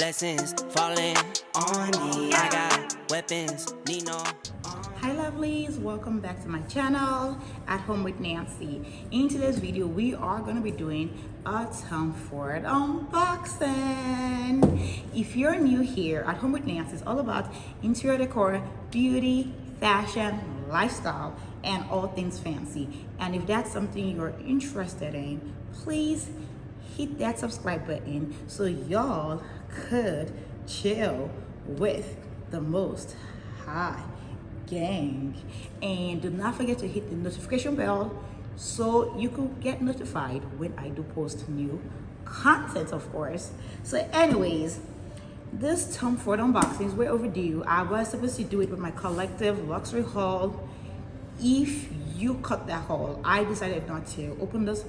blessings falling on me. I got weapons, need no. Hi lovelies, welcome back to my channel, At Home with Nancy. In today's video, we are going to be doing a Tom Ford unboxing. If you're new here, At Home with Nancy is all about interior decor, beauty, fashion, lifestyle, and all things fancy. And if that's something you're interested in, please hit that subscribe button so y'all could chill with the most high gang. And do not forget to hit the notification bell so you could get notified when I do post new content, of course. So anyways, this Tom Ford unboxing is way overdue. I was supposed to do it with my collective luxury haul. If you cut that haul, I decided not to open this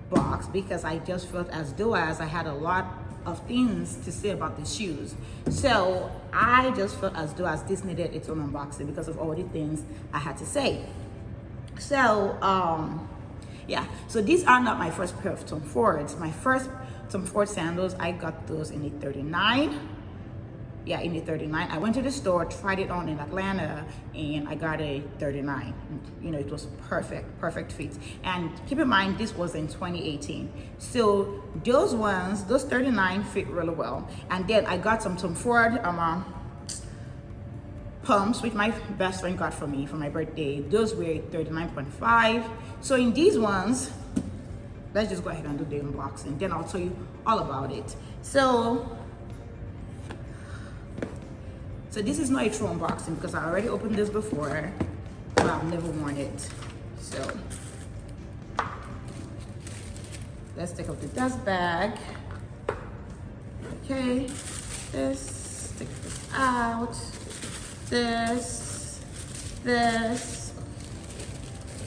box because I just felt as though I had a lot of things to say about the shoes. So I just felt as though this needed its own unboxing because of all the things I had to say. So yeah, so these are not my first pair of Tom Fords. My first Tom Ford sandals, I got those in a 39. Yeah, in a 39. I went to the store, tried it on in Atlanta, and I got a 39. You know, it was perfect fit. And keep in mind, this was in 2018. So those ones, those 39 fit really well. And then I got some Tom Ford pumps, which my best friend got for me for my birthday. Those were 39.5. So in these ones, let's just go ahead and do the unboxing. Then I'll tell you all about it. So this is not a true unboxing because I already opened this before, but I've never worn it. So let's take off the dust bag. Okay, this, take this out. This.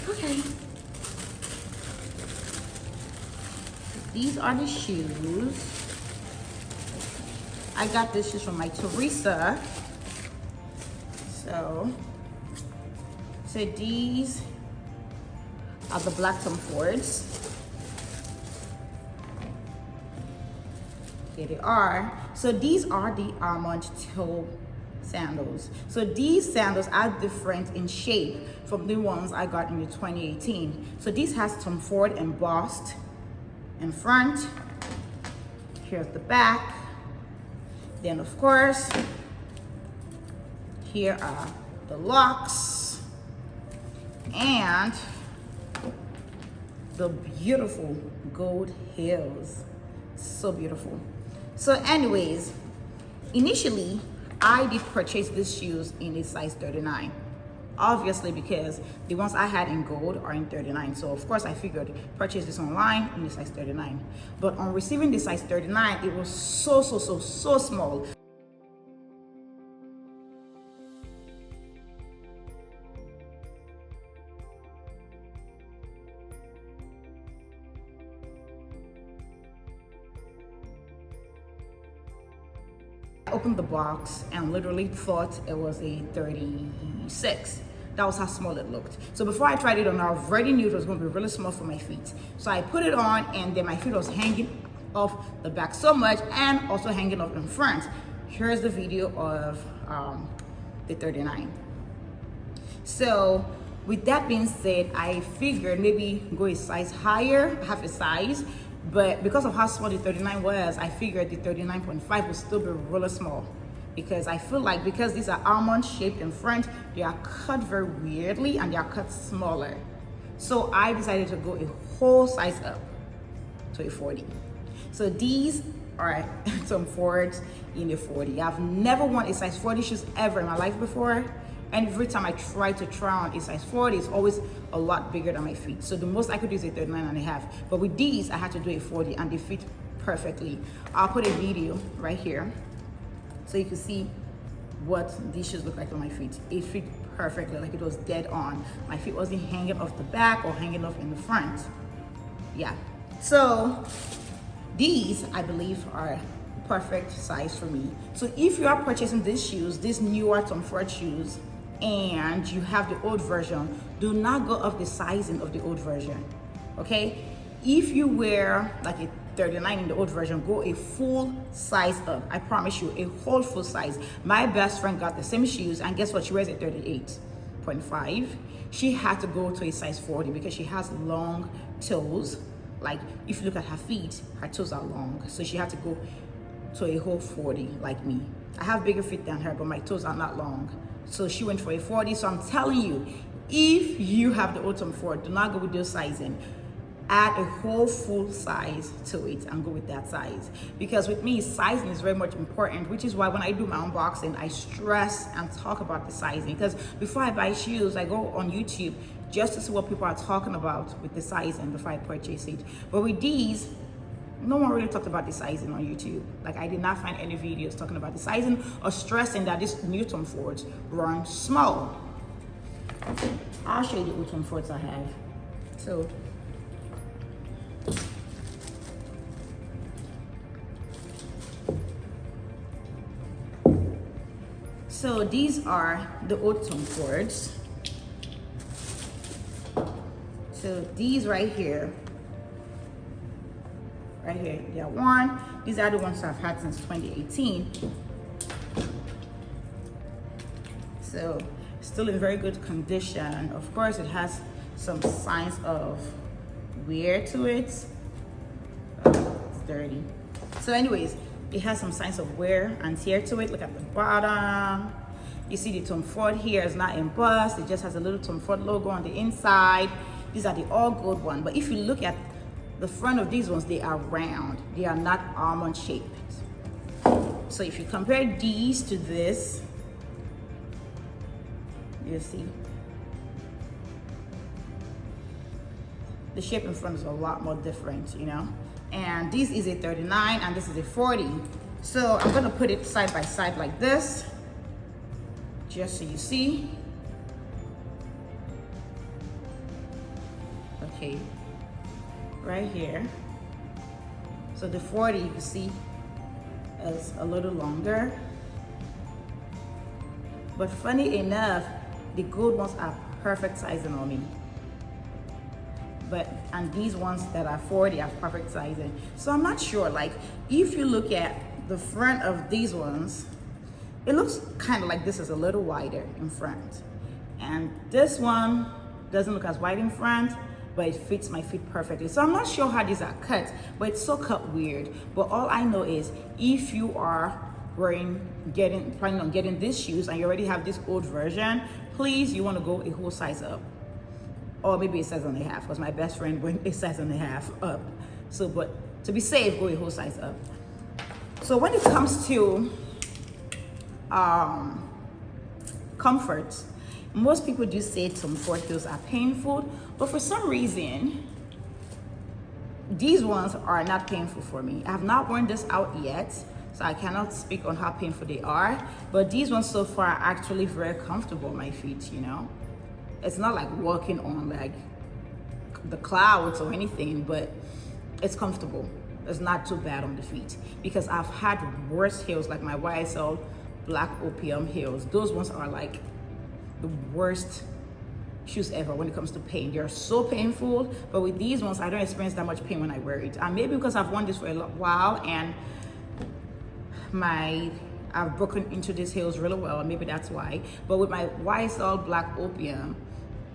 Okay. These are the shoes. I got these shoes from my Teresa. So these are the black Tom Fords. Here they are. So these are the almond toe sandals. So these sandals are different in shape from the ones I got in the 2018. So this has Tom Ford embossed in front. Here's the back. Then of course, here are the locks and the beautiful gold heels. So beautiful. So anyways, initially I did purchase these shoes in a size 39. Obviously because the ones I had in gold are in 39. So of course I figured purchase this online in the size 39. But on receiving the size 39, it was so small. I opened the box and literally thought it was a 36. That was how small it looked. So before I tried it on, I already knew it was going to be really small for my feet. So I put it on and then my feet was hanging off the back so much and also hanging off in front. Here's the video of the 39. So with that being said, I figured maybe go a size higher, half a size. But because of how small the 39 was, I figured the 39.5 would still be really small. Because I feel like because these are almond shaped in front, they are cut very weirdly and they are cut smaller. So I decided to go a whole size up to a 40. So these are Tom Fords in a 40. I've never worn a size 40 shoes ever in my life before. And every time I try to try on a size 40, it's always a lot bigger than my feet. So the most I could do is a 39.5. But with these, I had to do a 40 and they fit perfectly. I'll put a video right here so you can see what these shoes look like on my feet. It fit perfectly, like it was dead on. My feet wasn't hanging off the back or hanging off in the front. Yeah. So these, I believe, are perfect size for me. So if you are purchasing these shoes, these newer Tom Ford shoes, and you have the old version, do not go off the sizing of the old version, okay? If you wear like a 39 in the old version, go a full size up. I promise you, a whole full size. My best friend got the same shoes, and guess what? She wears a 38.5. She had to go to a size 40 because she has long toes. Like, if you look at her feet, her toes are long. So she had to go to a whole 40 like me. I have bigger feet than her, but my toes are not long. So she went for a 40. So I'm telling you, if you have the autumn 4, do not go with those sizing. Add a whole full size to it and go with that size. Because with me, sizing is very much important, which is why when I do my unboxing, I stress and talk about the sizing. Because before I buy shoes, I go on YouTube just to see what people are talking about with the sizing before I purchase it. But with these, no one really talked about the sizing on YouTube. Like, I did not find any videos talking about the sizing or stressing that this Newton Fords run small. I'll show you the Newton Fords I have. So these are the Autumn Fords. So these right here, they are worn. These are the ones I've had since 2018. So still in very good condition. Of course, it has some signs of wear to it. Oh, it's dirty. So anyways, it has some signs of wear and tear to it. Look at the bottom. You see the Tom Ford here is not embossed. It just has a little Tom Ford logo on the inside. These are the all gold one. But if you look at the front of these ones, they are round. They are not almond shaped. So if you compare these to this, you see the shape in front is a lot more different, you know. And this is a 39 and this is a 40. So I'm gonna put it side by side like this, just so you see. Okay, right here. So the 40, you can see, is a little longer. But funny enough, the gold ones are perfect sizing on me. And these ones that are 40 are perfect sizing. So I'm not sure, like, if you look at the front of these ones, it looks kind of like this is a little wider in front. And this one doesn't look as wide in front, but it fits my feet perfectly. So I'm not sure how these are cut, but it's so cut weird. But all I know is if you are planning on getting these shoes and you already have this old version, please, you want to go a whole size up. Or maybe a size and a half, because my best friend went a size and a half up. So, but to be safe, go a whole size up. So when it comes to comfort, most people do say Tom Ford heels are painful, but for some reason, these ones are not painful for me. I have not worn this out yet, so I cannot speak on how painful they are, but these ones so far are actually very comfortable on my feet, you know. It's not like walking on like the clouds or anything, but it's comfortable. It's not too bad on the feet, because I've had worse heels, like my YSL Black Opium heels. Those ones are like the worst shoes ever when it comes to pain. They're so painful, but with these ones, I don't experience that much pain when I wear it. And maybe because I've worn this for a while and I've broken into these heels really well, and maybe that's why. But with my YSL Black Opium,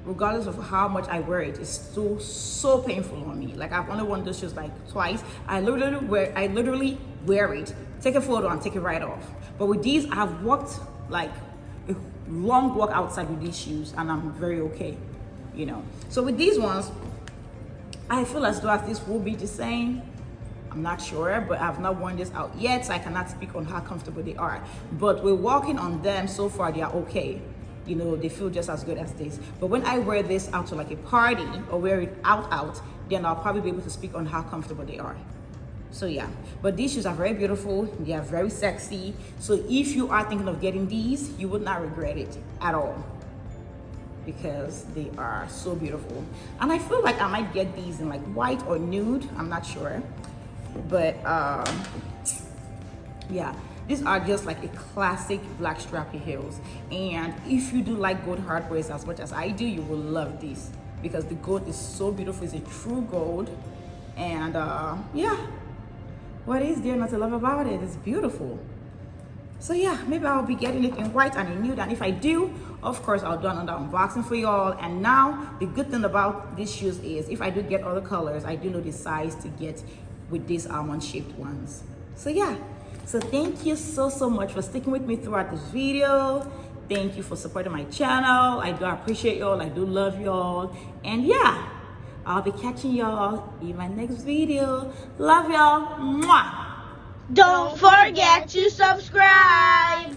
regardless of how much I wear it, it's still so painful on me. Like, I've only worn those shoes like twice. I literally wear it, take a photo and take it right off. But with these, I've walked like a long walk outside with these shoes and I'm very okay, you know. So with these ones, I feel as though this will be the same. I'm not sure, but I've not worn this out yet, so I cannot speak on how comfortable they are. But we're walking on them so far, they are okay. You know, they feel just as good as this. But when I wear this out to like a party or wear it out, then I'll probably be able to speak on how comfortable they are. So yeah, but these shoes are very beautiful. They are very sexy. So if you are thinking of getting these, you would not regret it at all, because they are so beautiful. And I feel like I might get these in like white or nude. I'm not sure. But yeah, these are just like a classic black strappy heels. And if you do like gold hardwares as much as I do, you will love these, because the gold is so beautiful. It's a true gold. And yeah, What is there not to love about it? It's beautiful. So yeah, maybe I'll be getting it in white and in nude, and if I do, of course I'll do another unboxing for y'all. And now the good thing about these shoes is if I do get other colors, I do know the size to get with these almond shaped ones. So yeah, so thank you so much for sticking with me throughout this video. Thank you for supporting my channel. I do appreciate y'all. I do love y'all. And yeah, I'll be catching y'all in my next video. Love y'all. Mwah. Don't forget to subscribe.